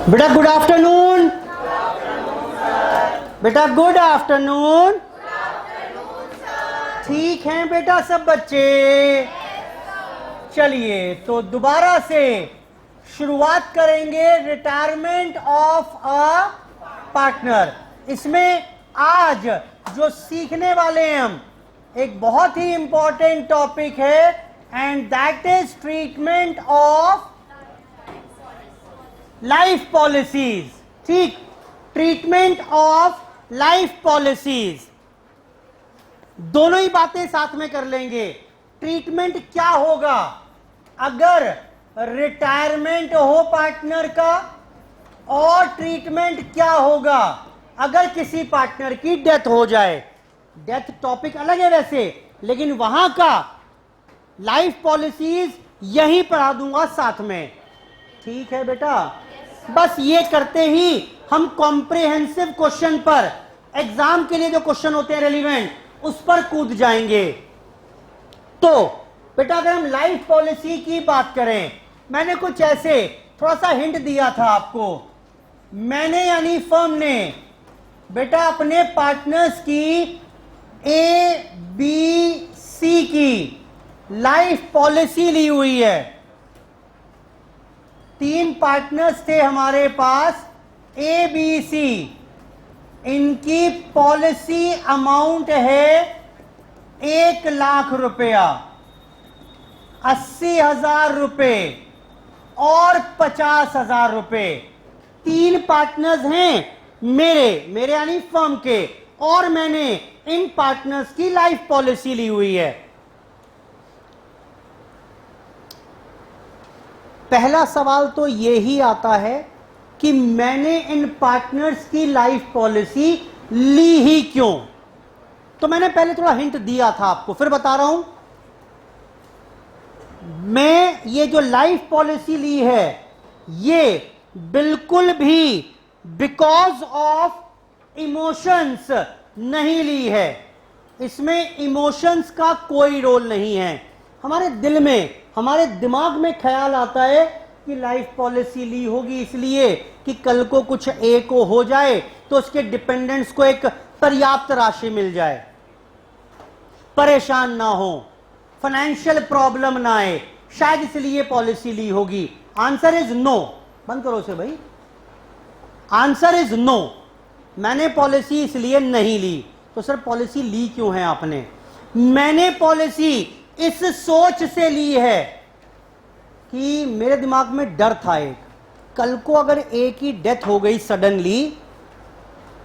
बेटा good afternoon. बेटा good afternoon. ठीक हैं बेटा सब बच्चे? चलिए तो दोबारा से शुरुआत करेंगे रिटायरमेंट ऑफ अ पार्टनर। इसमें आज जो सीखने वाले हैं हम, एक बहुत ही इंपॉर्टेंट टॉपिक है and that is treatment of life policies. ठीक, ट्रीटमेंट ऑफ लाइफ पॉलिसीज, दोनों ही बातें साथ में कर लेंगे। ट्रीटमेंट क्या होगा अगर रिटायरमेंट हो पार्टनर का, और ट्रीटमेंट क्या होगा अगर किसी पार्टनर की डेथ हो जाए। डेथ टॉपिक अलग है वैसे, लेकिन वहां का लाइफ पॉलिसीज यहीं पढ़ा दूंगा साथ में। ठीक है बेटा, बस ये करते ही हम कॉम्प्रिहेंसिव क्वेश्चन पर, एग्जाम के लिए जो क्वेश्चन होते हैं रेलिवेंट, उस पर कूद जाएंगे। तो बेटा अगर हम लाइफ पॉलिसी की बात करें, मैंने कुछ ऐसे थोड़ा सा हिंट दिया था आपको। मैंने यानी फर्म ने बेटा अपने पार्टनर्स की ए बी सी की लाइफ पॉलिसी ली हुई है। 3 पार्टनर्स थे हमारे पास, ए बी सी। इनकी पॉलिसी अमाउंट है 1 लाख रुपया, 80,000 रुपए और 50,000 रुपए। 3 पार्टनर्स हैं मेरे यानी फर्म के, और मैंने इन पार्टनर्स की लाइफ पॉलिसी ली हुई है। पहला सवाल तो यही आता है कि मैंने इन पार्टनर्स की लाइफ पॉलिसी ली ही क्यों। तो मैंने पहले थोड़ा हिंट दिया था आपको, फिर बता रहा हूं। मैं ये जो लाइफ पॉलिसी ली है, ये बिल्कुल भी बिकॉज ऑफ इमोशंस नहीं ली है। इसमें इमोशंस का कोई रोल नहीं है। हमारे दिल में, हमारे दिमाग में ख्याल आता है कि लाइफ पॉलिसी ली होगी इसलिए कि कल को कुछ ए को हो जाए तो उसके डिपेंडेंट्स को एक पर्याप्त राशि मिल जाए, परेशान ना हो, फाइनेंशियल प्रॉब्लम ना आए, शायद इसलिए पॉलिसी ली होगी। Answer is no. बंद करो से भाई। Answer is no. मैंने पॉलिसी इसलिए नहीं ली। तो सर पॉलिसी ली क्यों है आपने? मैंने पॉलिसी इस सोच से ली है कि मेरे दिमाग में डर था एक, कल को अगर ए की डेथ हो गई सडनली,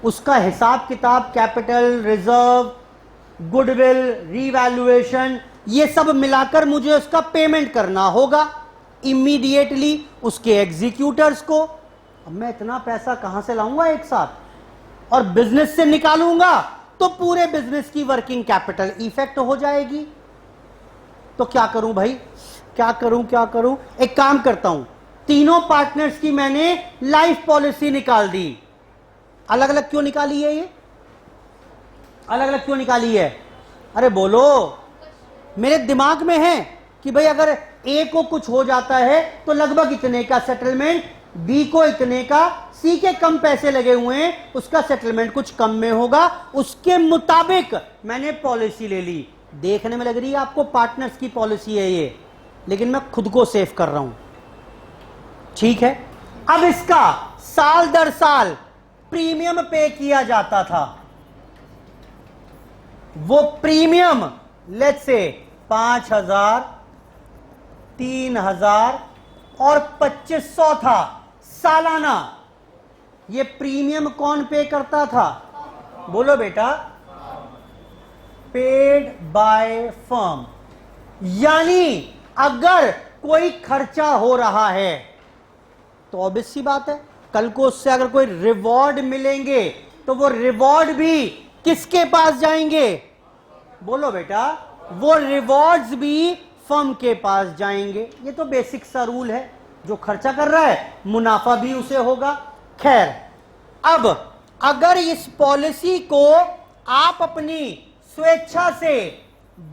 उसका हिसाब किताब, कैपिटल, रिजर्व, गुडविल, रीवैल्यूएशन, ये सब मिलाकर मुझे उसका पेमेंट करना होगा इमीडिएटली उसके एग्जीक्यूटर्स को। अब मैं इतना पैसा कहां से लाऊंगा एक साथ, और बिजनेस से निकालूंगा तो पूरे बिजनेस की वर्किंग कैपिटल इफेक्ट हो जाएगी। तो क्या करूं भाई, क्या करूं? एक काम करता हूं, तीनों पार्टनर्स की मैंने लाइफ पॉलिसी निकाल दी। अलग अलग क्यों निकाली है ये? अलग अलग क्यों निकाली है? अरे बोलो। मेरे दिमाग में है कि भाई अगर ए को कुछ हो जाता है तो लगभग इतने का सेटलमेंट, बी को इतने का, सी के कम पैसे लगे हुए हैं, उसका सेटलमेंट कुछ कम में होगा, उसके मुताबिक मैंने पॉलिसी ले ली। देखने में लग रही है आपको पार्टनर्स की पॉलिसी है ये, लेकिन मैं खुद को सेव कर रहा हूं। ठीक है, अब इसका साल दर साल प्रीमियम पे किया जाता था। वो प्रीमियम लेट्स से 5,000, 3,000 और 2,500 था सालाना। ये प्रीमियम कौन पे करता था? बोलो बेटा। Paid by firm. यानी अगर कोई खर्चा हो रहा है तो ऑब्वियस सी बात है, कल को उससे अगर कोई रिवॉर्ड मिलेंगे तो वो रिवॉर्ड भी किसके पास जाएंगे? बोलो बेटा। वो रिवॉर्ड्स भी फर्म के पास जाएंगे। ये तो बेसिक सा रूल है, जो खर्चा कर रहा है मुनाफा भी उसे होगा। खैर, अब अगर इस पॉलिसी को आप अपनी स्वेच्छा से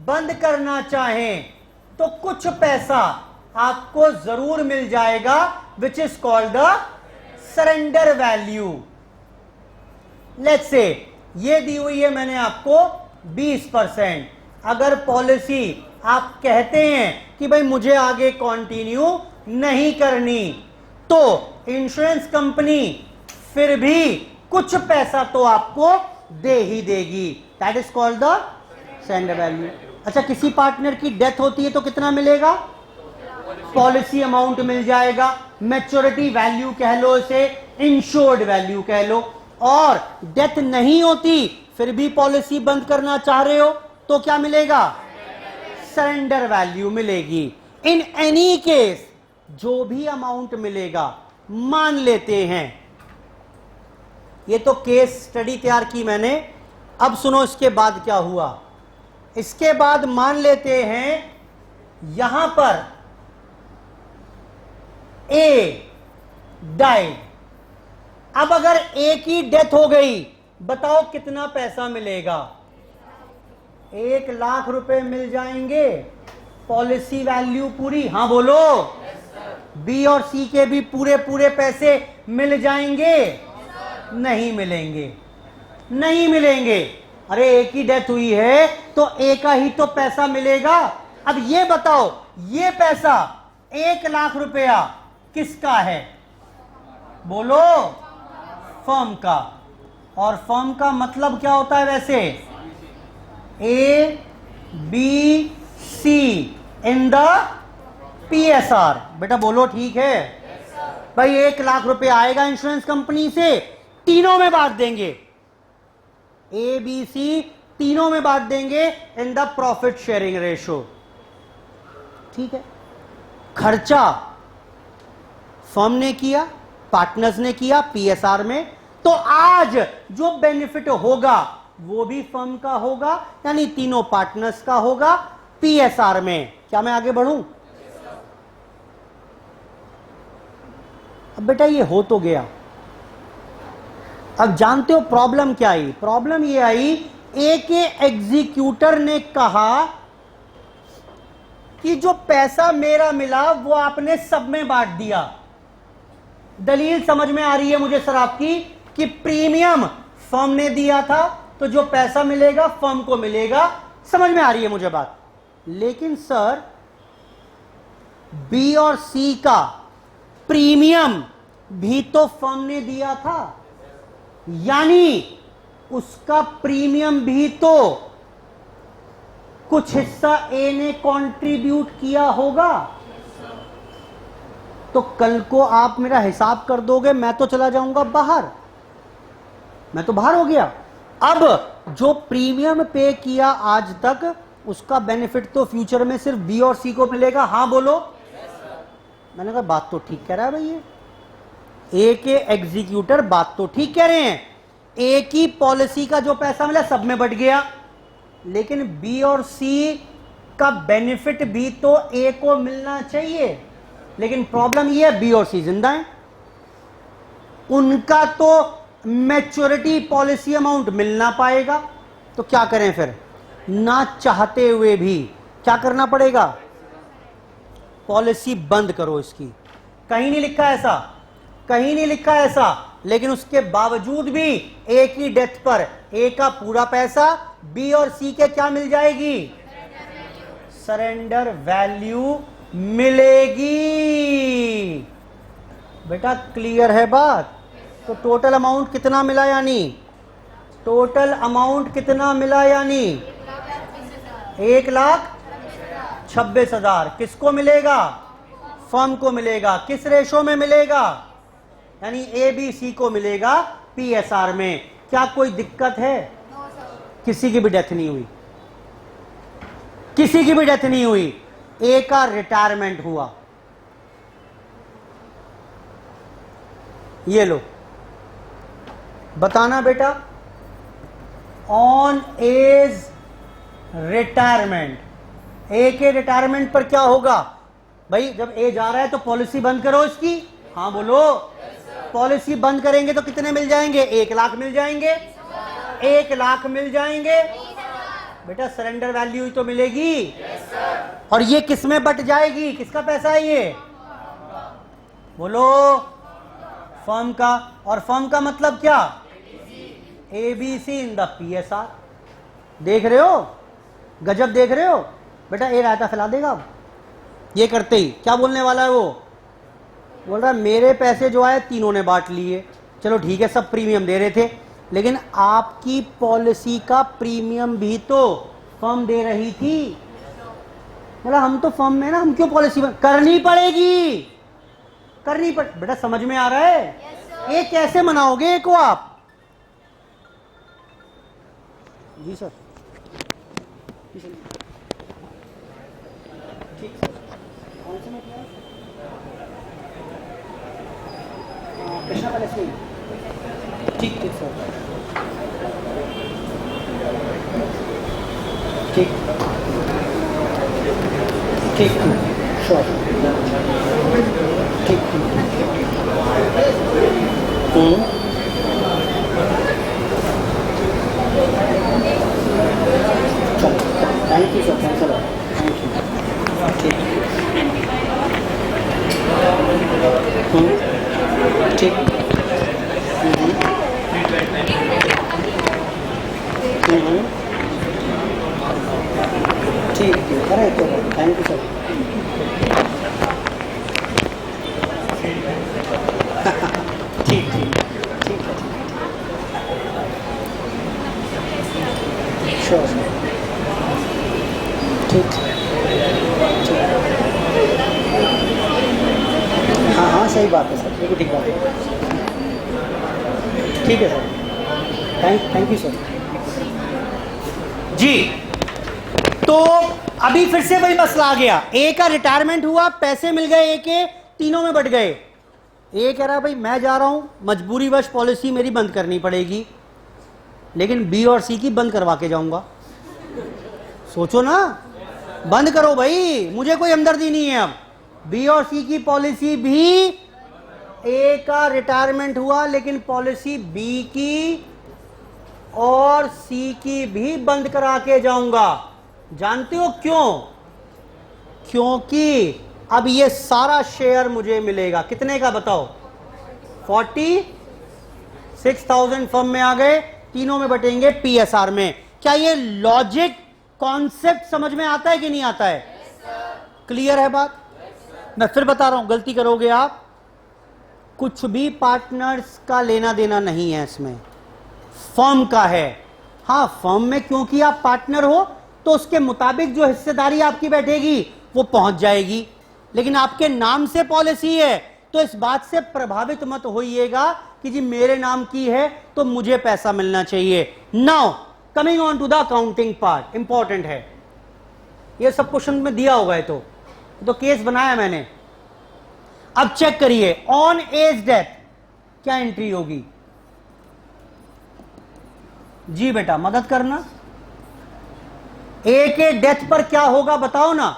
बंद करना चाहें तो कुछ पैसा आपको जरूर मिल जाएगा, which is called the surrender value. Let's say ये दी हुई है मैंने आपको 20%। अगर पॉलिसी आप कहते हैं कि भाई मुझे आगे कंटिन्यू नहीं करनी, तो इंश्योरेंस कंपनी फिर भी कुछ पैसा तो आपको दे ही देगी। That is called the surrender value. अच्छा, किसी पार्टनर की डेथ होती है तो कितना मिलेगा? पॉलिसी अमाउंट मिल जाएगा। मैच्योरिटी वैल्यू कह लो इसे, इंश्योर्ड वैल्यू कह लो। और डेथ नहीं होती फिर भी पॉलिसी बंद करना चाह रहे हो तो क्या मिलेगा? सरेंडर वैल्यू मिलेगी। इन एनी केस जो भी अमाउंट मिलेगा, मान लेते हैं, ये तो केस स्टडी तैयार की मैंने, अब सुनो इसके बाद क्या हुआ। इसके बाद मान लेते हैं यहां पर ए डाइड। अब अगर ए की डेथ हो गई, बताओ कितना पैसा मिलेगा? 1 लाख रुपए मिल जाएंगे। पॉलिसी वैल्यू पूरी? हां बोलो। बी और सी के भी पूरे पूरे पैसे मिल जाएंगे? नहीं मिलेंगे, नहीं मिलेंगे। अरे एक ही डेथ हुई है तो एक का ही तो पैसा मिलेगा। अब ये बताओ, ये पैसा 1 लाख रुपया किसका है? बोलो। फर्म का। और फर्म का मतलब क्या होता है वैसे? A B C in the PSR। बेटा बोलो ठीक है? भाई 1 लाख रुपए आएगा इंश्योरेंस कंपनी से, तीनों में बांट देंगे। ए बी सी तीनों में बांट देंगे in the profit sharing ratio. ठीक है। खर्चा फर्म ने किया, पार्टनर्स ने किया PSR में, तो आज जो बेनिफिट होगा वो भी फर्म का होगा, यानी तीनों पार्टनर्स का होगा PSR में। क्या मैं आगे बढ़ूं? अब बेटा ये हो तो गया। अब जानते हो प्रॉब्लम क्या आई? प्रॉब्लम ये आई, ए के एग्जीक्यूटर ने कहा कि जो पैसा मेरा मिला वो आपने सब में बांट दिया। दलील समझ में आ रही है मुझे सर आपकी, कि प्रीमियम फर्म ने दिया था तो जो पैसा मिलेगा फर्म को मिलेगा। समझ में आ रही है मुझे बात। लेकिन सर बी और सी का प्रीमियम भी तो फर्म ने दिया था, यानी उसका प्रीमियम भी तो कुछ हिस्सा ए ने कंट्रीब्यूट किया होगा। तो कल को आप मेरा हिसाब कर दोगे, मैं तो चला जाऊंगा बाहर, मैं तो बाहर हो गया। अब जो प्रीमियम पे किया आज तक, उसका बेनिफिट तो फ्यूचर में सिर्फ बी और सी को मिलेगा। हां बोलो। मैंने कहा बात तो ठीक कह रहा है भाई, ये ए के एग्जीक्यूटर बात तो ठीक कह रहे हैं। ए की पॉलिसी का जो पैसा मिला सब में बट गया, लेकिन बी और सी का बेनिफिट भी तो ए को मिलना चाहिए। लेकिन प्रॉब्लम ये है, बी और सी जिंदा हैं, उनका तो मैच्योरिटी पॉलिसी अमाउंट मिल ना पाएगा। तो क्या करें फिर? ना चाहते हुए भी क्या करना पड़ेगा? पॉलिसी बंद करो इसकी। कहीं नहीं लिखा ऐसा, कहीं नहीं लिखा ऐसा, लेकिन उसके बावजूद भी ए की डेथ पर ए का पूरा पैसा बी और सी के क्या मिल जाएगी? सरेंडर वैल्यू मिलेगी। बेटा क्लियर है बात? तो टोटल अमाउंट कितना मिला? यानी टोटल अमाउंट कितना मिला? यानी 1,26,000 किसको मिलेगा? फर्म को मिलेगा। किस रेशो में मिलेगा? यानी ए बी सी को मिलेगा PSR में। क्या कोई दिक्कत है? किसी की भी डेथ नहीं हुई, किसी की भी डेथ नहीं हुई। ए का रिटायरमेंट हुआ, ये लो बताना बेटा, ऑन एज रिटायरमेंट। ए के रिटायरमेंट पर क्या होगा? भाई जब ए जा रहा है तो पॉलिसी बंद करो इसकी। हां बोलो। पॉलिसी बंद करेंगे तो कितने मिल जाएंगे? 1 लाख मिल जाएंगे। 1 लाख मिल जाएंगे। बेटा सरेंडर वैल्यू ही तो मिलेगी। और ये किस में बट जाएगी? किसका पैसा है ये? बोलो। फर्म का, और फर्म का मतलब क्या, एबीसी इन द पीएसआर। देख रहे हो, गजब देख रहे हो बेटा, ये रायता फैला देगा अब। ये करते ही क्या बोलने वाला है, वो बोल रहा है मेरे पैसे जो आए तीनों ने बांट लिए, चलो ठीक है, सब प्रीमियम दे रहे थे, लेकिन आपकी पॉलिसी का प्रीमियम भी तो फर्म दे रही थी। बोला हम तो फर्म में ना, हम क्यों पॉलिसी करनी पड़ेगी, करनी पड़, बेटा समझ में आ रहा है? ये कैसे मनाओगे को आप? जी सर, ठीक सर, कौन से मतलब कृष्णा पैलेस में? ठीक ठीक सर, ठीक ठीक श्योर, ठीक thank you sir, thanks a lot, thank you, ठीक ठीक ठीक ठीक, अरे तो थैंक यू सर। ठीक ठीक ठीक है, श्योर सर, ठीक ठीक, हाँ हाँ सही बात है सर, बिल्कुल ठीक बात है, ठीक है सर, थैंक यू सर जी। तो अभी फिर से वही मसला आ गया, ए का रिटायरमेंट हुआ, पैसे मिल गए ए के, तीनों में बट गए। ए कह रहा भाई मैं जा रहा हूं, मजबूरी वश पॉलिसी मेरी बंद करनी पड़ेगी, लेकिन बी और सी की बंद करवा के जाऊंगा। सोचो ना, बंद करो भाई, मुझे कोई हमदर्दी नहीं है। अब बी और सी की पॉलिसी भी, ए का रिटायरमेंट हुआ लेकिन पॉलिसी बी की और सी की भी बंद करा के जाऊंगा। जानते हो क्यों? क्योंकि अब ये सारा शेयर मुझे मिलेगा, कितने का बताओ? 46,000 फर्म में आ गए, तीनों में बटेंगे पीएसआर में। क्या ये लॉजिक कॉन्सेप्ट समझ में आता है कि नहीं आता है? क्लियर है बात? मैं फिर बता रहा हूं, गलती करोगे आप। कुछ भी पार्टनर्स का लेना देना नहीं है इसमें, फर्म का है। हाँ, फर्म में क्योंकि आप पार्टनर हो तो उसके मुताबिक जो हिस्सेदारी आपकी बैठेगी वो पहुंच जाएगी, लेकिन आपके नाम से पॉलिसी है तो इस बात से प्रभावित मत होइएगा कि जी मेरे नाम की है तो मुझे पैसा मिलना चाहिए। Now coming on to the accounting part, important है ये सब, क्वेश्चन में दिया होगा, तो केस बनाया मैंने। अब चेक करिए, ऑन एज डेथ क्या एंट्री होगी? जी बेटा मदद करना, ए के डेथ पर क्या होगा बताओ ना।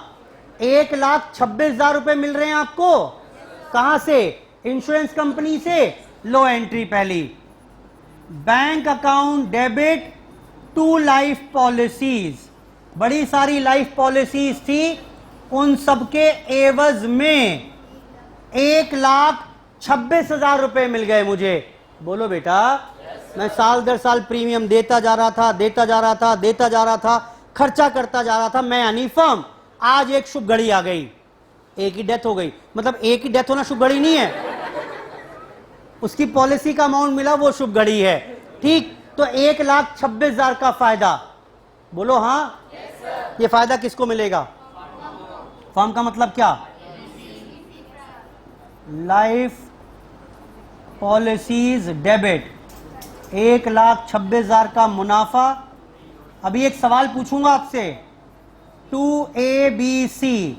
1,26,000 रुपए मिल रहे हैं आपको, कहां से? इंश्योरेंस कंपनी से। लो एंट्री पहली, bank account debit to life policies, बड़ी सारी लाइफ पॉलिसीज थी, उन सबके एवज में 1,26,000 रुपए मिल गए मुझे। बोलो बेटा, मैं साल दर साल प्रीमियम देता जा रहा था, देता जा रहा था, देता जा रहा था, खर्चा करता जा रहा था, मैं यानी फर्म। आज एक शुभ घड़ी आ गई, एक ही डेथ हो गई, मतलब एक ही डेथ होना शुभ घड़ी नहीं है, उसकी पॉलिसी का अमाउंट मिला वो शुभ घड़ी है, ठीक। तो 1,26,000 का फायदा, बोलो हाँ। ये फायदा किसको मिलेगा? फर्म का मतलब क्या? लाइफ पॉलिसीज डेबिट, 1,26,000 का मुनाफा। अभी एक सवाल पूछूंगा आपसे, to A B C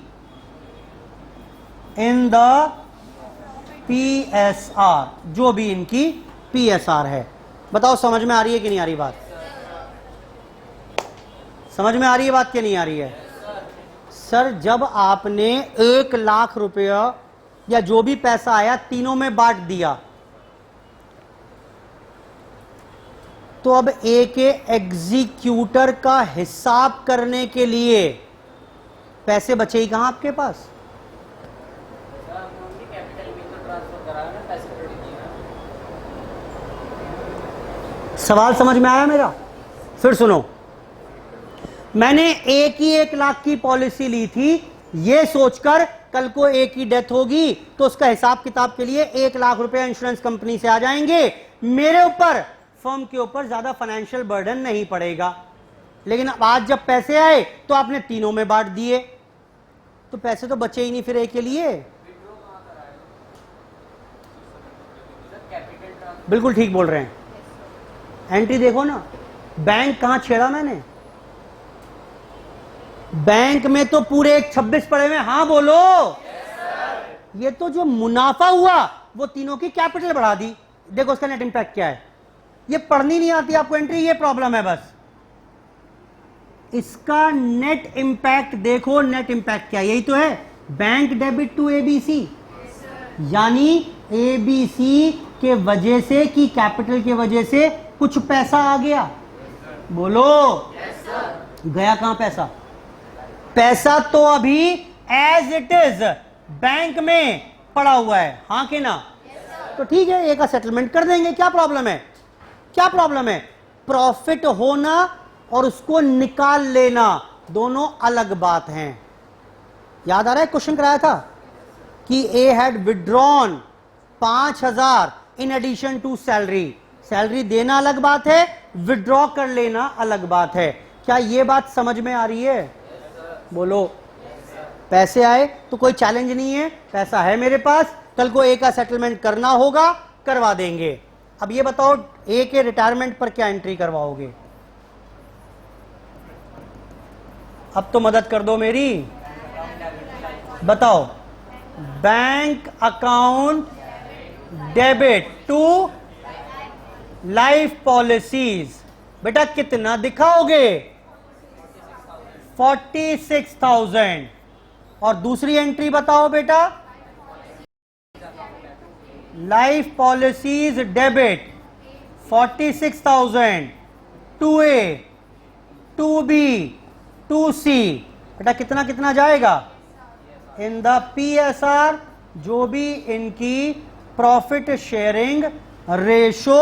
in the PSR, जो भी इनकी पीएसआर है, बताओ समझ में आ रही है कि नहीं आ रही बात? समझ में आ रही है बात कि नहीं आ रही है? सर जब आपने 1,00,000 रुपया या जो भी पैसा आया तीनों में बांट दिया, तो अब ए के एग्जीक्यूटर का हिसाब करने के लिए पैसे बचे ही कहां आपके पास? सवाल समझ में आया मेरा? फिर सुनो, मैंने ए की 1 लाख की पॉलिसी ली थी ये सोचकर कल को ए की डेथ होगी तो उसका हिसाब किताब के लिए 1 लाख रुपए इंश्योरेंस कंपनी से आ जाएंगे, मेरे ऊपर, फर्म के ऊपर ज्यादा फाइनेंशियल बर्डन नहीं पड़ेगा। लेकिन आज जब पैसे आए तो आपने तीनों में बांट दिए, तो पैसे तो बचे ही नहीं फिर ए के लिए। बिल्कुल ठीक बोल रहे हैं। एंट्री देखो ना, बैंक कहां छेड़ा मैंने? बैंक में तो पूरे 26 पड़े हुए। हाँ बोलो। ये तो जो मुनाफा हुआ वो तीनों की कैपिटल बढ़ा दी। देखो उसका नेट इंपैक्ट क्या है। ये पढ़नी नहीं आती आपको एंट्री, ये प्रॉब्लम है बस। इसका नेट इंपैक्ट देखो, नेट इंपैक्ट क्या है? यही तो है, बैंक डेबिट टू एबीसी, यानी एबीसी के वजह से कि कैपिटल के वजह से कुछ पैसा आ गया। बोलो गया कहां पैसा? पैसा तो अभी एज इट इज बैंक में पड़ा हुआ है, हां कि ना? तो ठीक है, एक का सेटलमेंट कर देंगे, क्या प्रॉब्लम है? क्या प्रॉब्लम है? प्रॉफिट होना और उसको निकाल लेना दोनों अलग बात हैं। याद आ रहा है क्वेश्चन कराया था कि A had withdrawn 5,000 in addition to salary. Salary देना अलग बात है, विड्रॉ कर लेना अलग बात है। क्या यह बात समझ में आ रही है? बोलो। पैसे आए तो कोई चैलेंज नहीं है, पैसा है मेरे पास, कल को ए का सेटलमेंट करना होगा, करवा देंगे। अब ये बताओ ए के रिटायरमेंट पर क्या एंट्री करवाओगे? अब तो मदद कर दो मेरी, बताओ। Bank account debit to life policies, बेटा कितना दिखाओगे? 46,000। और दूसरी एंट्री बताओ बेटा, life policies debit 46,000 to A, to B, to C. बेटा कितना कितना जाएगा? इन द पीएसआर, जो भी इनकी प्रॉफिट शेयरिंग रेशो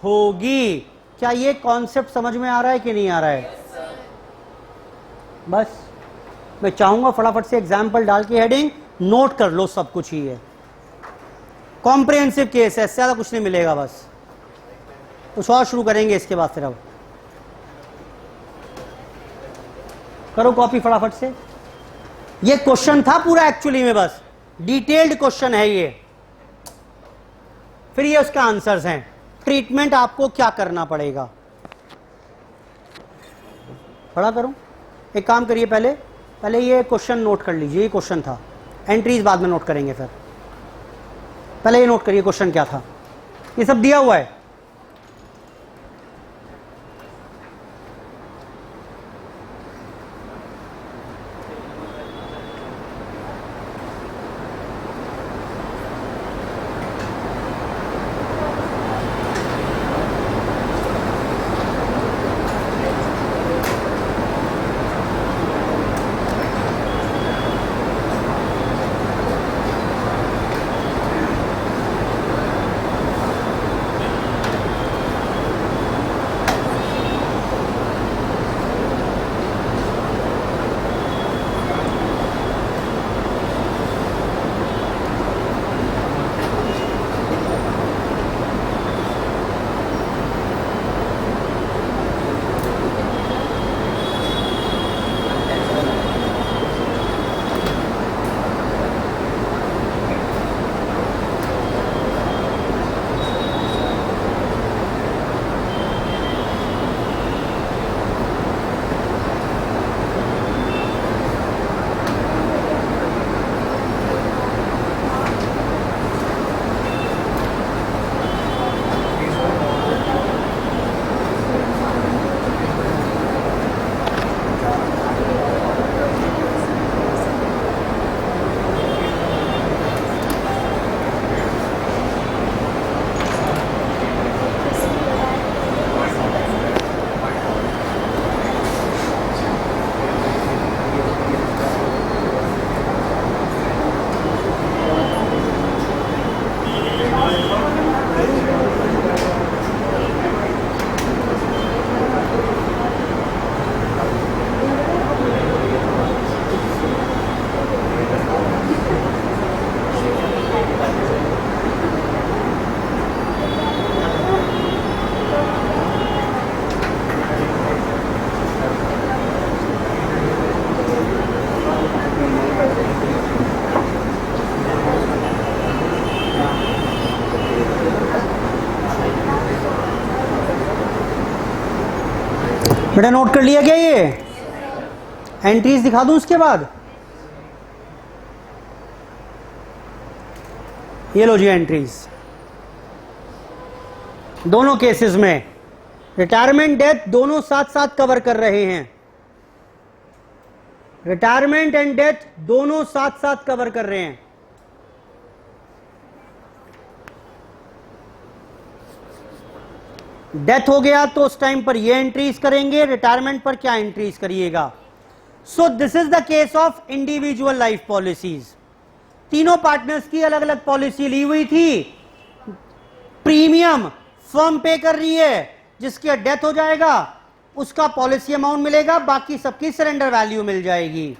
होगी। क्या ये कॉन्सेप्ट समझ में आ रहा है कि नहीं आ रहा है? बस मैं चाहूंगा फटाफट से एग्जाम्पल डाल के हेडिंग नोट कर लो, सब कुछ ही है, कॉम्प्रिहेंसिव केस है, इससे ज्यादा कुछ नहीं मिलेगा। बस कुछ और शुरू करेंगे इसके बाद, फिर अब करो कॉपी फटाफट से। ये क्वेश्चन था पूरा एक्चुअली में, बस डिटेल्ड क्वेश्चन है ये, फिर ये उसका आंसर्स हैं। ट्रीटमेंट आपको क्या करना पड़ेगा, पढ़ा करूं? एक काम करिए, पहले ये क्वेश्चन नोट कर लीजिए, ये क्वेश्चन था, एंट्रीज बाद में नोट करेंगे। फिर पहले ये नोट करिए क्वेश्चन क्या था, ये सब दिया हुआ है। बेटा नोट कर लिया क्या? ये एंट्रीज दिखा दूं उसके बाद? ये लो जी एंट्रीज, दोनों केसेस में रिटायरमेंट डेथ दोनों साथ साथ कवर कर रहे हैं। रिटायरमेंट एंड डेथ दोनों साथ साथ कवर कर रहे हैं। डेथ हो गया तो उस टाइम पर ये एंट्रीज करेंगे, रिटायरमेंट पर क्या एंट्रीज करिएगा। So this is the case of individual life policies. तीनों पार्टनर्स की अलग अलग पॉलिसी ली हुई थी, प्रीमियम फर्म पे कर रही है, जिसकी डेथ हो जाएगा उसका पॉलिसी अमाउंट मिलेगा, बाकी सबकी सरेंडर वैल्यू मिल जाएगी।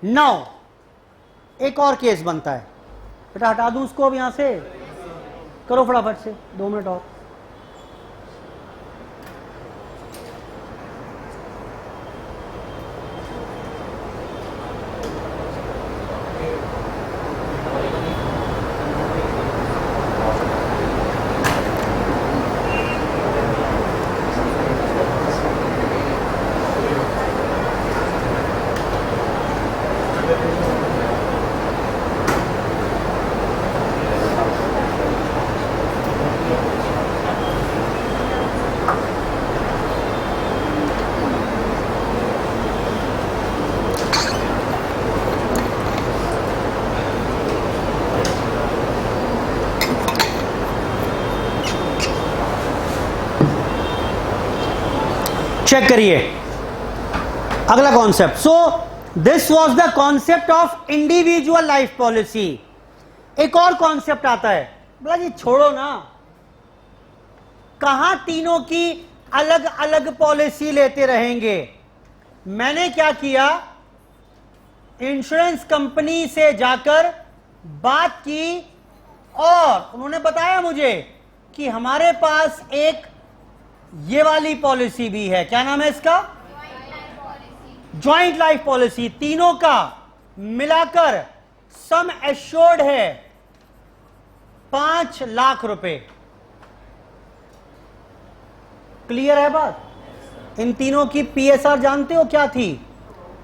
नाउ एक और केस बनता है, बेटा हटा दूं उसको अब यहां से, करो फटाफट से 2 मिनट और। चेक करिए अगला concept. So this was the concept of individual life policy. एक और कॉन्सेप्ट आता है, बोला जी छोड़ो ना, कहां तीनों की अलग अलग पॉलिसी लेते रहेंगे। मैंने क्या किया, इंश्योरेंस कंपनी से जाकर बात की और उन्होंने बताया मुझे कि हमारे पास एक ये वाली पॉलिसी भी है। क्या नाम है इसका? Joint life policy. तीनों का मिलाकर सम एश्योर्ड है 5 लाख रुपए। क्लियर है बात? इन तीनों की पीएसआर जानते हो क्या थी?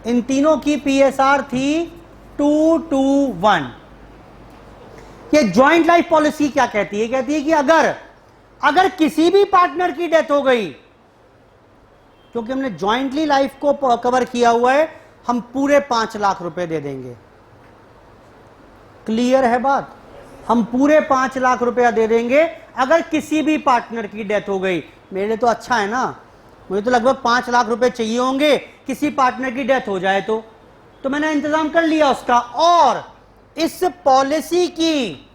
इन तीनों की पीएसआर थी 221। ये ज्वाइंट लाइफ पॉलिसी क्या कहती है? कहती है कि अगर किसी भी पार्टनर की डेथ हो गई, क्योंकि हमने ज्वाइंटली लाइफ को कवर किया हुआ है, हम पूरे 5 लाख रुपए दे देंगे। क्लियर है बात? हम पूरे 5 लाख रुपया दे देंगे अगर किसी भी पार्टनर की डेथ हो गई। मेरे लिए तो अच्छा है ना, मुझे तो लगभग 5 लाख रुपए चाहिए होंगे किसी पार्टनर की डेथ हो जाए तो मैंने इंतजाम कर लिया उसका। और इस पॉलिसी की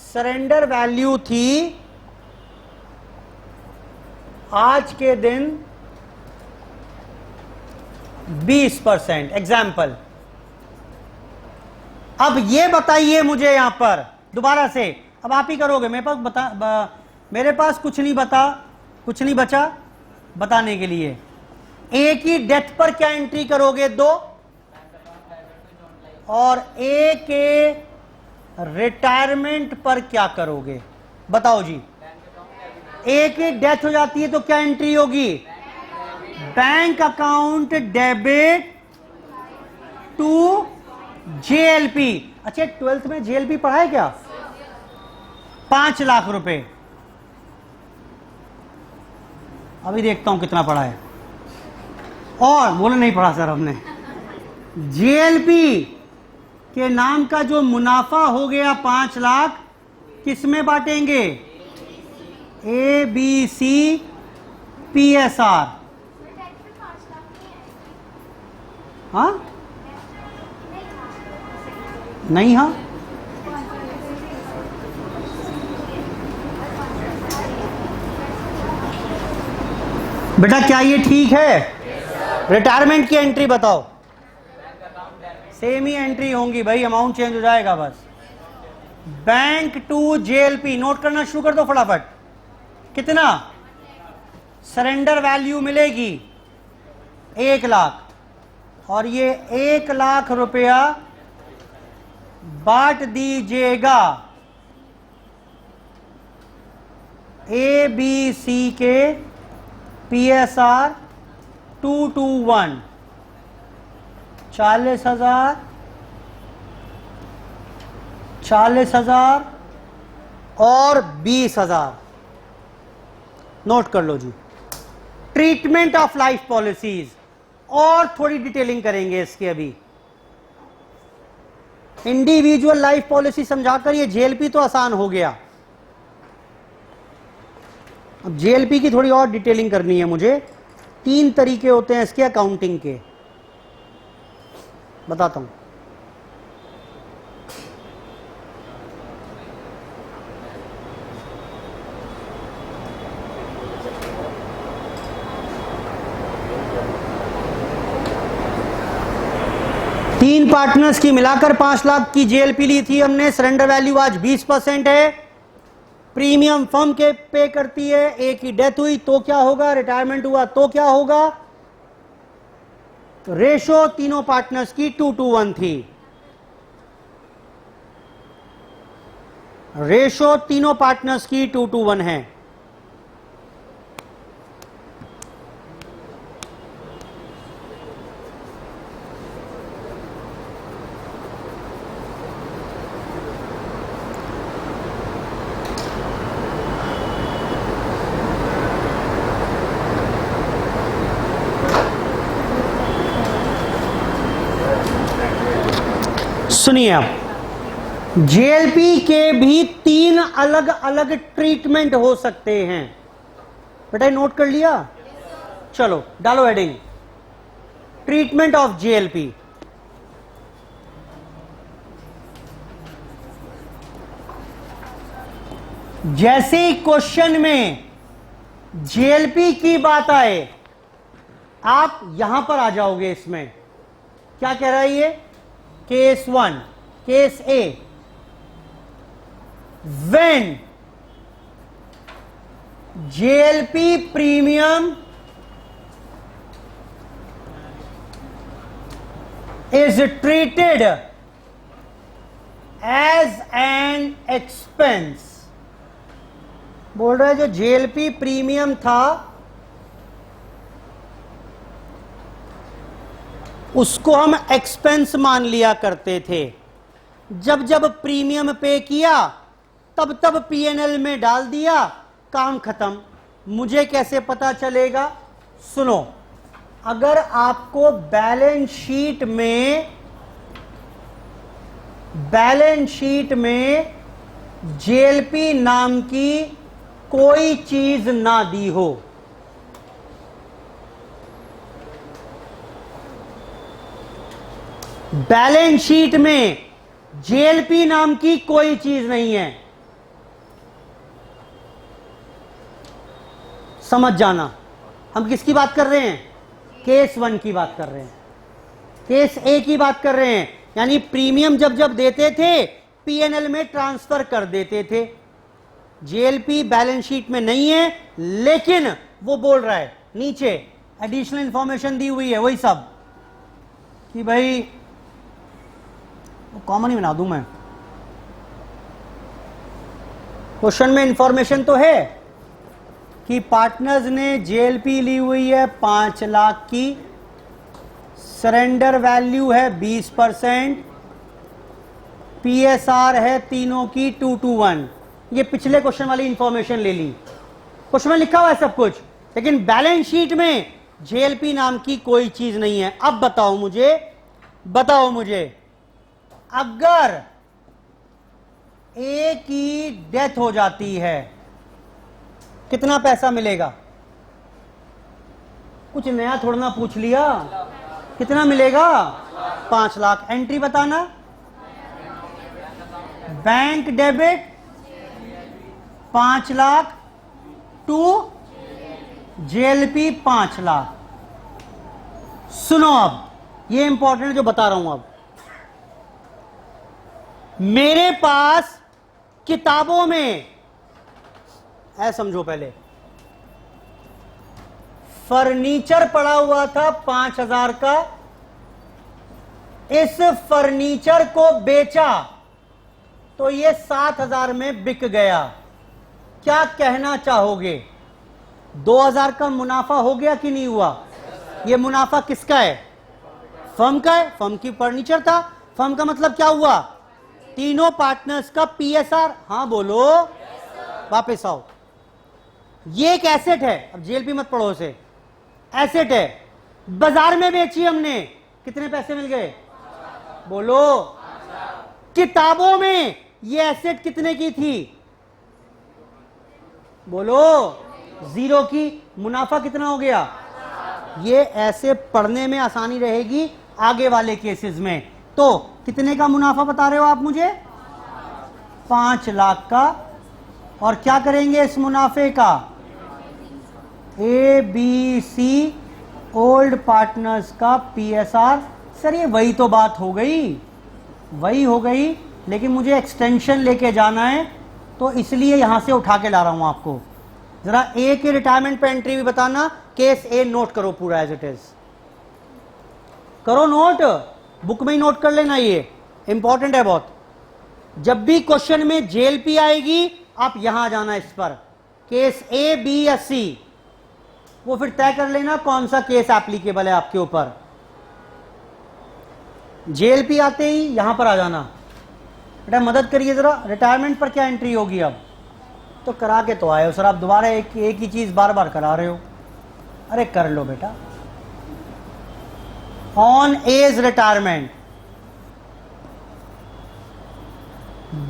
सरेंडर वैल्यू थी आज के दिन 20%। एग्जाम्पल, अब ये बताइए मुझे यहां पर दोबारा से, अब आप ही करोगे, मेरे पास कुछ नहीं बचा बताने के लिए। ए की डेथ पर क्या एंट्री करोगे? 2। और ए के रिटायरमेंट पर क्या करोगे? बताओ जी। ए की डेथ हो जाती है तो क्या एंट्री होगी? Bank account debit to JLP. अच्छा 12th में जेएलपी पढ़ा है क्या? 5 लाख रुपए। अभी देखता हूं कितना पढ़ा है। और बोले नहीं पढ़ा सर हमने। जेएलपी के नाम का जो मुनाफा हो गया 5 लाख, किस में बांटेंगे? A B C PSR. हाँ नहीं, हाँ बेटा क्या ये ठीक है? रिटायरमेंट की एंट्री बताओ। सेम ही एंट्री होंगी भाई, अमाउंट चेंज हो जाएगा बस। बैंक टू जेएलपी, नोट करना शुरू कर दो फटाफट। कितना सरेंडर वैल्यू मिलेगी? 1 लाख। और ये 1 लाख रुपया बांट दीजिएगा ए बी सी के PSR 221 40,000 40,000 और 20,000। नोट कर लो जी। ट्रीटमेंट ऑफ लाइफ पॉलिसीज और थोड़ी डिटेलिंग करेंगे इसके। अभी इंडिविजुअल लाइफ पॉलिसी समझाकर ये जेएलपी तो आसान हो गया। अब जेएलपी की थोड़ी और डिटेलिंग करनी है मुझे। 3 तरीके होते हैं इसके अकाउंटिंग के, बताता हूं। तीन पार्टनर्स की मिलाकर 5 लाख की जेएलपी ली थी हमने। सरेंडर वैल्यू आज 20% है। प्रीमियम फर्म के पे करती है। एक की डेथ हुई तो क्या होगा, रिटायरमेंट हुआ तो क्या होगा। रेशो तीनों पार्टनर्स की 2:1 थी। रेशो तीनों पार्टनर्स की 2:1 है। सुनिए, अब जेएलपी के भी 3 अलग अलग ट्रीटमेंट हो सकते हैं। बेटा नोट कर लिया? चलो डालो हेडिंग, ट्रीटमेंट ऑफ जेएलपी। जैसे ही क्वेश्चन में जेएलपी की बात आए आप यहां पर आ जाओगे। इसमें क्या कह रहा है ये? Case 1, case A, when JLP premium is treated as an expense. बोल रहा है जो जेएलपी प्रीमियम था उसको हम एक्सपेंस मान लिया करते थे। जब जब प्रीमियम पे किया तब तब पीएनएल में डाल दिया, काम खत्म। मुझे कैसे पता चलेगा? सुनो, अगर आपको बैलेंस शीट में जेएलपी नाम की कोई चीज ना दी हो, बैलेंस शीट में जेएलपी नाम की कोई चीज नहीं है, समझ जाना। हम किसकी बात कर रहे हैं? केस 1 की बात कर रहे हैं, केस ए की बात कर रहे हैं। यानी प्रीमियम जब जब देते थे पीएनएल में ट्रांसफर कर देते थे। जेएलपी बैलेंस शीट में नहीं है, लेकिन वो बोल रहा है नीचे एडिशनल इंफॉर्मेशन दी हुई है, वही सब कि भाई कॉमन ही बना दूं मैं। क्वेश्चन में इंफॉर्मेशन तो है कि पार्टनर्स ने जेएलपी ली हुई है 5 लाख की, सरेंडर वैल्यू है 20%, पीएसआर है तीनों की 2:1। ये पिछले क्वेश्चन वाली इंफॉर्मेशन ले ली। क्वेश्चन में लिखा हुआ है सब कुछ, लेकिन बैलेंस शीट में जेएलपी नाम की कोई चीज नहीं है। अब बताओ मुझे अगर ए की डेथ हो जाती है कितना पैसा मिलेगा? कुछ नया थोड़ा ना पूछ लिया। कितना मिलेगा? 5 लाख। एंट्री बताना। Bank debit 5 lakh to JLP 5 lakh. सुनो, अब ये इंपॉर्टेंट जो बता रहा हूं। अब मेरे पास किताबों में समझो, पहले फर्नीचर पड़ा हुआ था 5,000 का। इस फर्नीचर को बेचा तो ये 7,000 में बिक गया। क्या कहना चाहोगे? 2000 का मुनाफा हो गया कि नहीं हुआ? ये मुनाफा किसका है? फर्म का है। फर्म की फर्नीचर था। फर्म का मतलब क्या हुआ? तीनों पार्टनर्स का पीएसआर। हाँ बोलो, वापस आओ। ये एक एसेट है। अब जेएलपी मत पढ़ो से, एसेट है। बाजार में बेची हमने, कितने पैसे मिल गए? बोलो। किताबों में ये एसेट कितने की थी? बोलो, 0 की। मुनाफा कितना हो गया? ये ऐसे पढ़ने में आसानी रहेगी आगे वाले केसेस में। तो कितने का मुनाफा बता रहे हो आप मुझे? 5 लाख का। और क्या करेंगे इस मुनाफे का? A B C old partners का पीएसआर। सर ये वही तो बात हो गई, वही हो गई, लेकिन मुझे एक्सटेंशन लेके जाना है तो इसलिए यहां से उठा के ला रहा हूं आपको। जरा ए के रिटायरमेंट पे एंट्री भी बताना। केस ए नोट करो पूरा एज इट इज, करो नोट, बुक में ही नोट कर लेना, ये इंपॉर्टेंट है बहुत। जब भी क्वेश्चन में जेएलपी आएगी आप यहां जाना इस पर, केस ए बी या सी, वो फिर तय कर लेना कौन सा केस एप्लीकेबल है आपके ऊपर। जेएलपी आते ही यहां पर आ जाना। बेटा मदद करिए जरा, रिटायरमेंट पर क्या एंट्री होगी? अब तो करा के तो आए हो सर, आप दोबारा एक ही चीज बार बार करा रहे हो। अरे कर लो बेटा। On age retirement,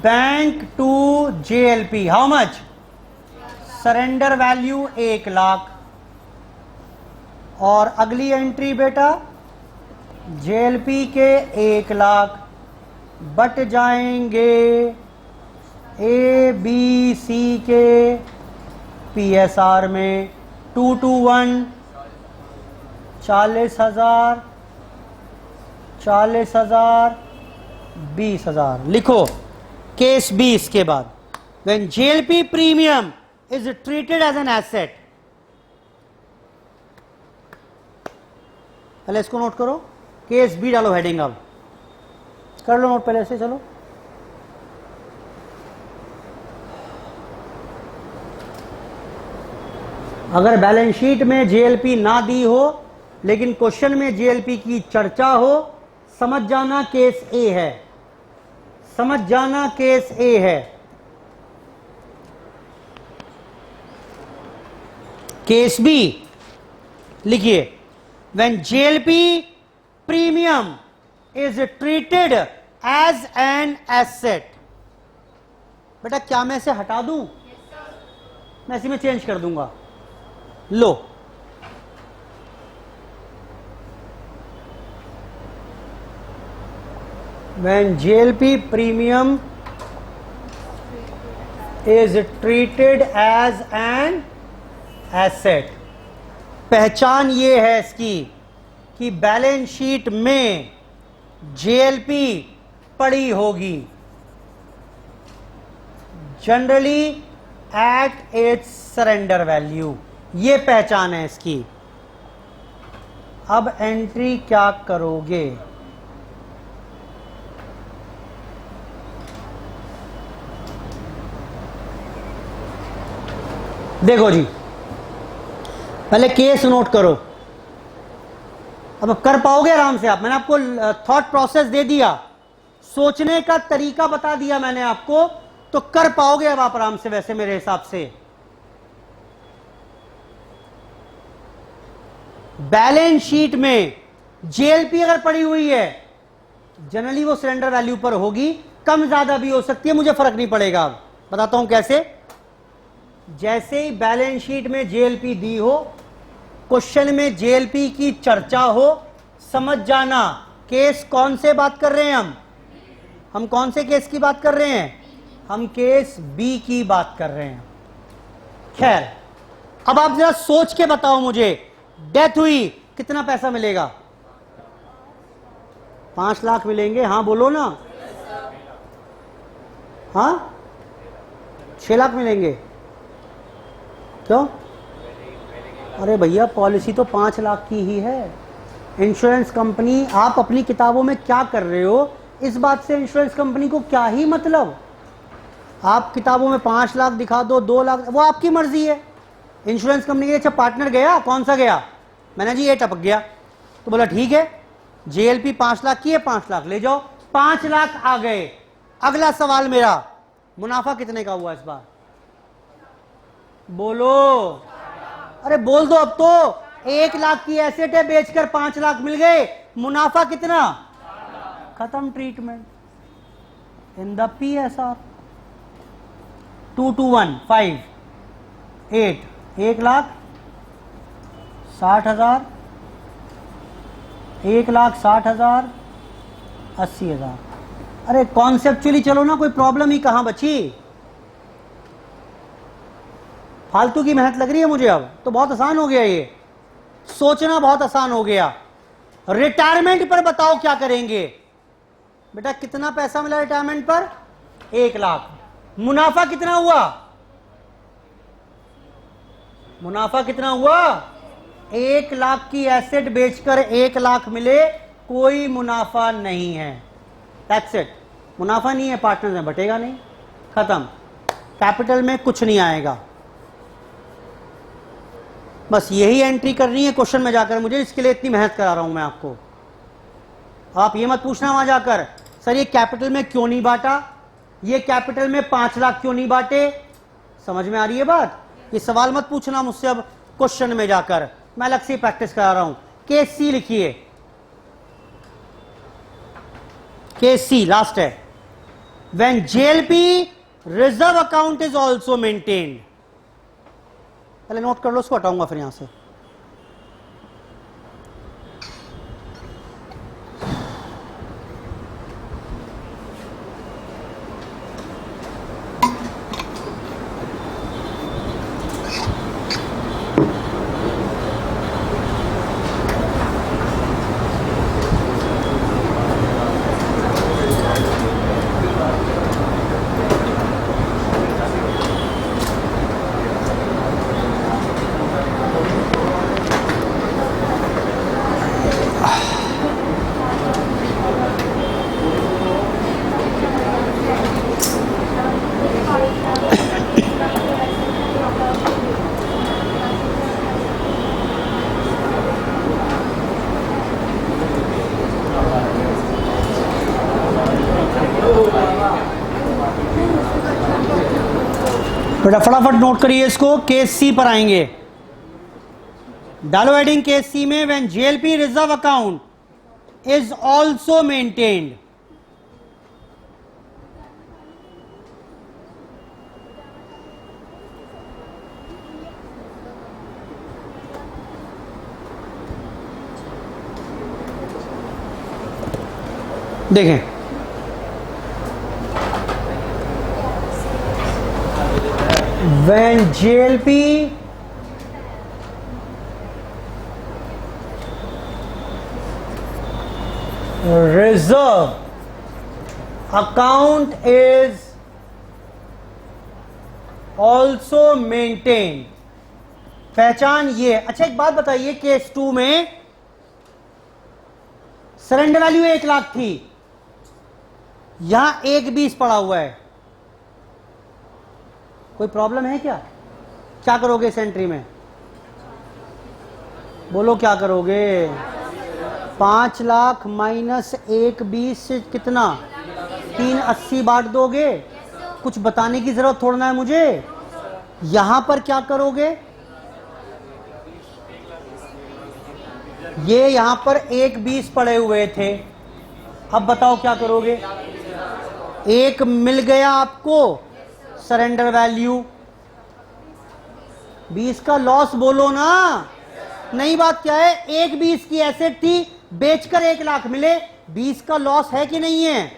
bank to JLP, how much? Surrender value 1 lakh. और अगली एंट्री बेटा, जेएलपी के 1 लाख बट जाएंगे ए बी सी के पीएसआर में। 2 to 1 40,000, 40,000, 20,000। लिखो केस 20 के बाद, when JLP premium is treated as an asset. पहले इसको नोट करो, केस बी डालो हेडिंग। अब कर लो नोट पहले से। चलो अगर बैलेंस शीट में जेएलपी ना दी हो लेकिन क्वेश्चन में जेएलपी की चर्चा हो, समझ जाना केस ए है, समझ जाना केस ए है। केस बी लिखिए, when JLP premium is treated as an asset. बेटा क्या मैं इसे हटा दूं? मैं इसी में चेंज कर दूंगा। लो, when JLP premium is treated as an asset, पहचान ये है इसकी कि बैलेंस शीट में JLP पड़ी होगी generally at its surrender value. ये पहचान है इसकी। अब एंट्री क्या करोगे? देखो जी, पहले केस नोट करो। अब कर पाओगे आराम से आप? मैंने आपको थॉट प्रोसेस दे दिया, सोचने का तरीका बता दिया मैंने आपको, तो कर पाओगे अब आप आराम से वैसे मेरे हिसाब से। बैलेंस शीट में जेएलपी अगर पड़ी हुई है जनरली वो सरेंडर वैल्यू पर होगी, कम ज्यादा भी हो सकती है, मुझे फर्क नहीं पड़ेगा। बताता हूं कैसे। जैसे ही बैलेंस शीट में जेएलपी दी हो, क्वेश्चन में जेएलपी की चर्चा हो, समझ जाना केस कौन से बात कर रहे हैं हम कौन से केस की बात कर रहे हैं? हम केस बी की बात कर रहे हैं। खैर, अब आप जरा सोच के बताओ मुझे, डेथ हुई कितना पैसा मिलेगा? 5 लाख मिलेंगे। हाँ बोलो ना। हाँ 6 लाख मिलेंगे। क्यों? अरे भैया पॉलिसी तो 5 लाख की ही है। इंश्योरेंस कंपनी, आप अपनी किताबों में क्या कर रहे हो इस बात से इंश्योरेंस कंपनी को क्या ही मतलब। आप किताबों में 5 लाख दिखा दो, 2 लाख, वो आपकी मर्जी है। इंश्योरेंस कंपनी के अच्छा पार्टनर गया, कौन सा गया? मैंने जी ये टपक गया। तो बोला ठीक है, जेएलपी 5 लाख की है, 5 लाख ले जाओ। 5 लाख आ गए। अगला सवाल मेरा, मुनाफा कितने का हुआ इस बार? बोलो, अरे बोल दो अब तो। 1 लाख की एसेट है, बेचकर 5 लाख मिल गए, मुनाफा कितना? खत्म ट्रीटमेंट इन द PSR। 2 2 1 5 8 1,60,000 1,60,000 80,000। अरे कॉन्सेप्चुअली चलो ना, कोई प्रॉब्लम ही कहां बची? फालतू की मेहनत लग रही है मुझे, अब तो बहुत आसान हो गया, ये सोचना बहुत आसान हो गया। रिटायरमेंट पर बताओ क्या करेंगे? बेटा कितना पैसा मिला रिटायरमेंट पर? 1 लाख। मुनाफा कितना हुआ? मुनाफा कितना हुआ? 1 लाख की एसेट बेचकर 1 लाख मिले, कोई मुनाफा नहीं है। That's it. मुनाफा नहीं है, पार्टनर में बटेगा नहीं, खत्म। कैपिटल में कुछ नहीं आएगा। बस यही एंट्री करनी है क्वेश्चन में जाकर मुझे, इसके लिए इतनी मेहनत करा रहा हूं मैं आपको। आप ये मत पूछना वहां जाकर सर ये कैपिटल में क्यों नहीं बांटा, ये कैपिटल में 5 लाख क्यों नहीं बांटे। समझ में आ रही है बात? ये सवाल मत पूछना मुझसे अब क्वेश्चन में जाकर, मैं अलग से प्रैक्टिस करा रहा हूं। केस सी लिखिए, केस सी लास्ट है। When JLP reserve account is also maintained, पहले नोट कर लो, उसको हटाऊंगा फिर यहां से। बेटा फटाफट नोट करिए इसको, केस सी पर आएंगे। डालो हेडिंग केस सी में, when JLP reserve account is also maintained. देखें when JLP reserve account is also maintained, पहचान ये। अच्छा एक बात बताइए, केस 2 में सरेंडर वैल्यू 1 लाख थी, यहां 1,20 पड़ा हुआ है, कोई प्रॉब्लम है क्या? क्या करोगे इस एंट्री में? बोलो क्या करोगे? 5 लाख माइनस 1,20 से कितना? 3,80 बांट दोगे? कुछ बताने की जरूरत थोड़ा ना है मुझे। यहां पर क्या करोगे? ये यहां पर 1,20 पड़े हुए थे, अब बताओ क्या करोगे? 1 मिल गया आपको सरेंडर वैल्यू, 20 का लॉस बोलो ना। नई बात क्या है? 1,20 की एसेट थी, बेचकर 1 लाख मिले, 20 का लॉस है कि नहीं है?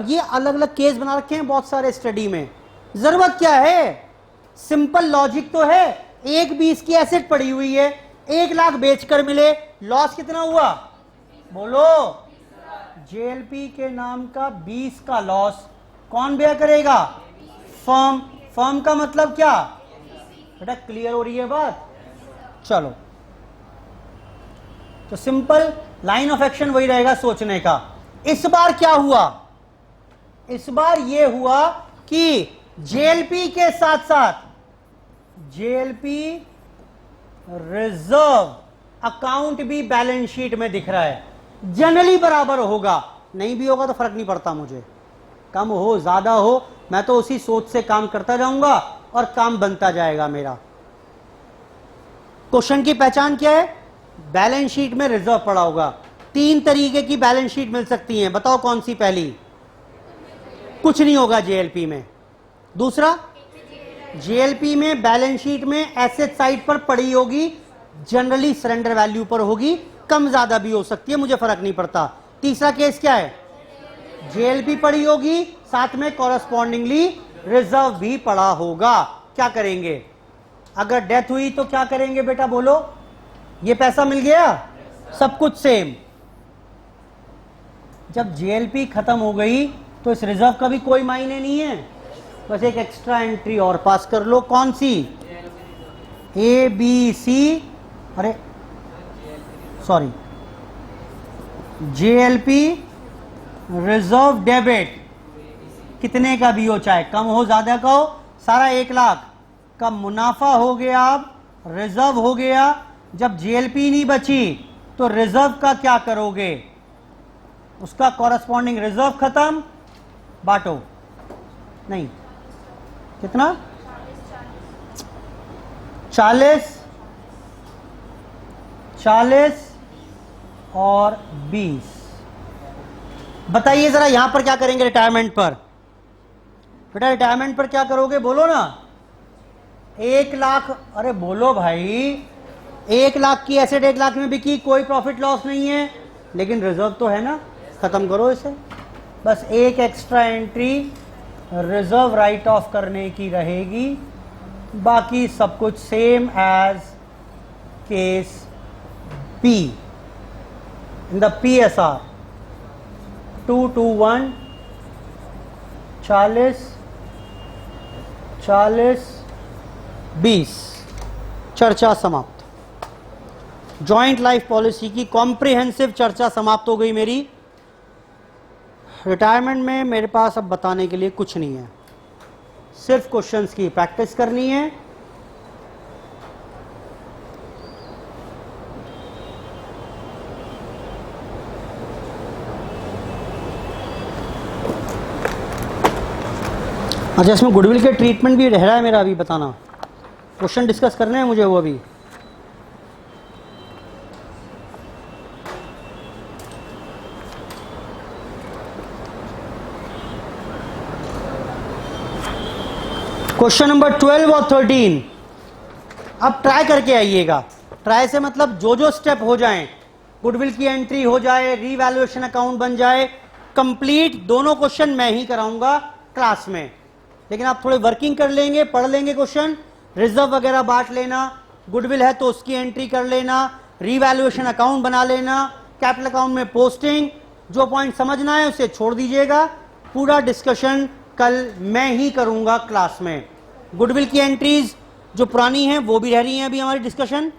ये अलग अलग केस बना रखे हैं बहुत सारे स्टडी में। जरूरत क्या है? सिंपल लॉजिक तो है। 1,20 की एसेट पड़ी हुई है, 1 लाख बेचकर मिले, लॉस कितना हुआ? बोलो। जेएलपी के नाम का 20 का लॉस कौन बेयर करेगा? फर्म। फर्म का मतलब क्या? बेटा क्लियर हो रही है बात? चलो, तो सिंपल लाइन ऑफ एक्शन वही रहेगा सोचने का। इस बार क्या हुआ? इस बार यह हुआ कि जेएलपी के साथ साथ जेएलपी रिजर्व अकाउंट भी बैलेंस शीट में दिख रहा है, जनरली बराबर होगा, नहीं भी होगा तो फर्क नहीं पड़ता मुझे, कम हो ज्यादा हो मैं तो उसी सोच से काम करता जाऊंगा और काम बनता जाएगा मेरा। क्वेश्चन की पहचान क्या है? बैलेंस शीट में रिजर्व पड़ा होगा। 3 तरीके की बैलेंस शीट मिल सकती है, बताओ कौन सी पहली? कुछ नहीं होगा जेएलपी में। दूसरा, जेएलपी में बैलेंस शीट में एसेट साइड पर पड़ी होगी, जनरली सरेंडर वैल्यू पर होगी, कम ज्यादा भी हो सकती है, मुझे फर्क नहीं पड़ता। तीसरा केस क्या है? जेएलपी पड़ी होगी, साथ में कॉरस्पॉन्डिंगली रिजर्व भी पड़ा होगा। क्या करेंगे? अगर डेथ हुई तो क्या करेंगे बेटा बोलो? ये पैसा मिल गया, सब कुछ सेम। जब जेएलपी खत्म हो गई तो इस रिजर्व का भी कोई मायने नहीं है, बस एक एक्स्ट्रा एंट्री और पास कर लो। कौन सी? ए बी सी, अरे सॉरी, जेएलपी रिजर्व डेबिट, कितने का भी हो, चाहे कम हो ज्यादा का हो, सारा 1 लाख का मुनाफा हो गया, अब रिजर्व हो गया। जब जेएलपी नहीं बची तो रिजर्व का क्या करोगे? उसका कॉरस्पॉन्डिंग रिजर्व खत्म, बांटो। नहीं, कितना? 40 और 20। बताइए जरा यहां पर क्या करेंगे रिटायरमेंट पर? बेटा रिटायरमेंट पर क्या करोगे बोलो ना? 1 लाख, अरे बोलो भाई, 1 लाख की एसेट 1 लाख में बिकी, कोई प्रॉफिट लॉस नहीं है, लेकिन रिजर्व तो है ना, खत्म करो इसे। बस एक extra entry reserve write off करने की रहेगी, बाकी सब कुछ same as case P in the PSR 221 40 20। चर्चा समाप्त। जॉइंट लाइफ पॉलिसी की कॉम्प्रिहेंसिव चर्चा समाप्त हो गई मेरी। रिटायरमेंट में मेरे पास अब बताने के लिए कुछ नहीं है, सिर्फ क्वेश्चंस की प्रैक्टिस करनी है। अच्छा, इसमें गुडविल के ट्रीटमेंट भी रह रहा है मेरा, अभी बताना, क्वेश्चन डिस्कस करने हैं मुझे वो अभी। क्वेश्चन नंबर 12 और 13 अब ट्राई करके आइएगा। ट्राई से मतलब जो जो स्टेप हो जाएं, गुडविल की एंट्री हो जाए, रीवैल्यूएशन अकाउंट बन जाए, कंप्लीट दोनों क्वेश्चन मैं ही कराऊंगा क्लास में, लेकिन आप थोड़े वर्किंग कर लेंगे, पढ़ लेंगे क्वेश्चन, रिजर्व वगैरह बांट लेना, गुडविल है तो उसकी एंट्री कर लेना, रीवैल्यूएशन अकाउंट बना लेना, कैपिटल अकाउंट में पोस्टिंग, जो पॉइंट समझना है उसे छोड़ दीजिएगा। पूरा डिस्कशन कल मैं ही करूंगा क्लास में। गुडविल की एंट्रीज जो पुरानी हैं वो भी रह रही हैं अभी हमारी डिस्कशन।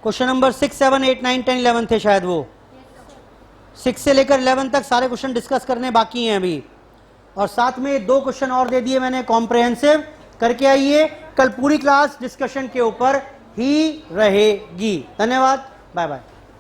क्वेश्चन नंबर 6, 7, 8, 9, 10, 11 थे शायद, वो 6 से लेकर 11 तक सारे क्वेश्चन डिस्कस करने बाकी हैं अभी, और साथ में 2 क्वेश्चन और दे दिए मैंने कॉम्प्रिहेंसिव। करके आइए, कल पूरी क्लास डिस्कशन के ऊपर ही रहेगी। धन्यवाद, बाय बाय।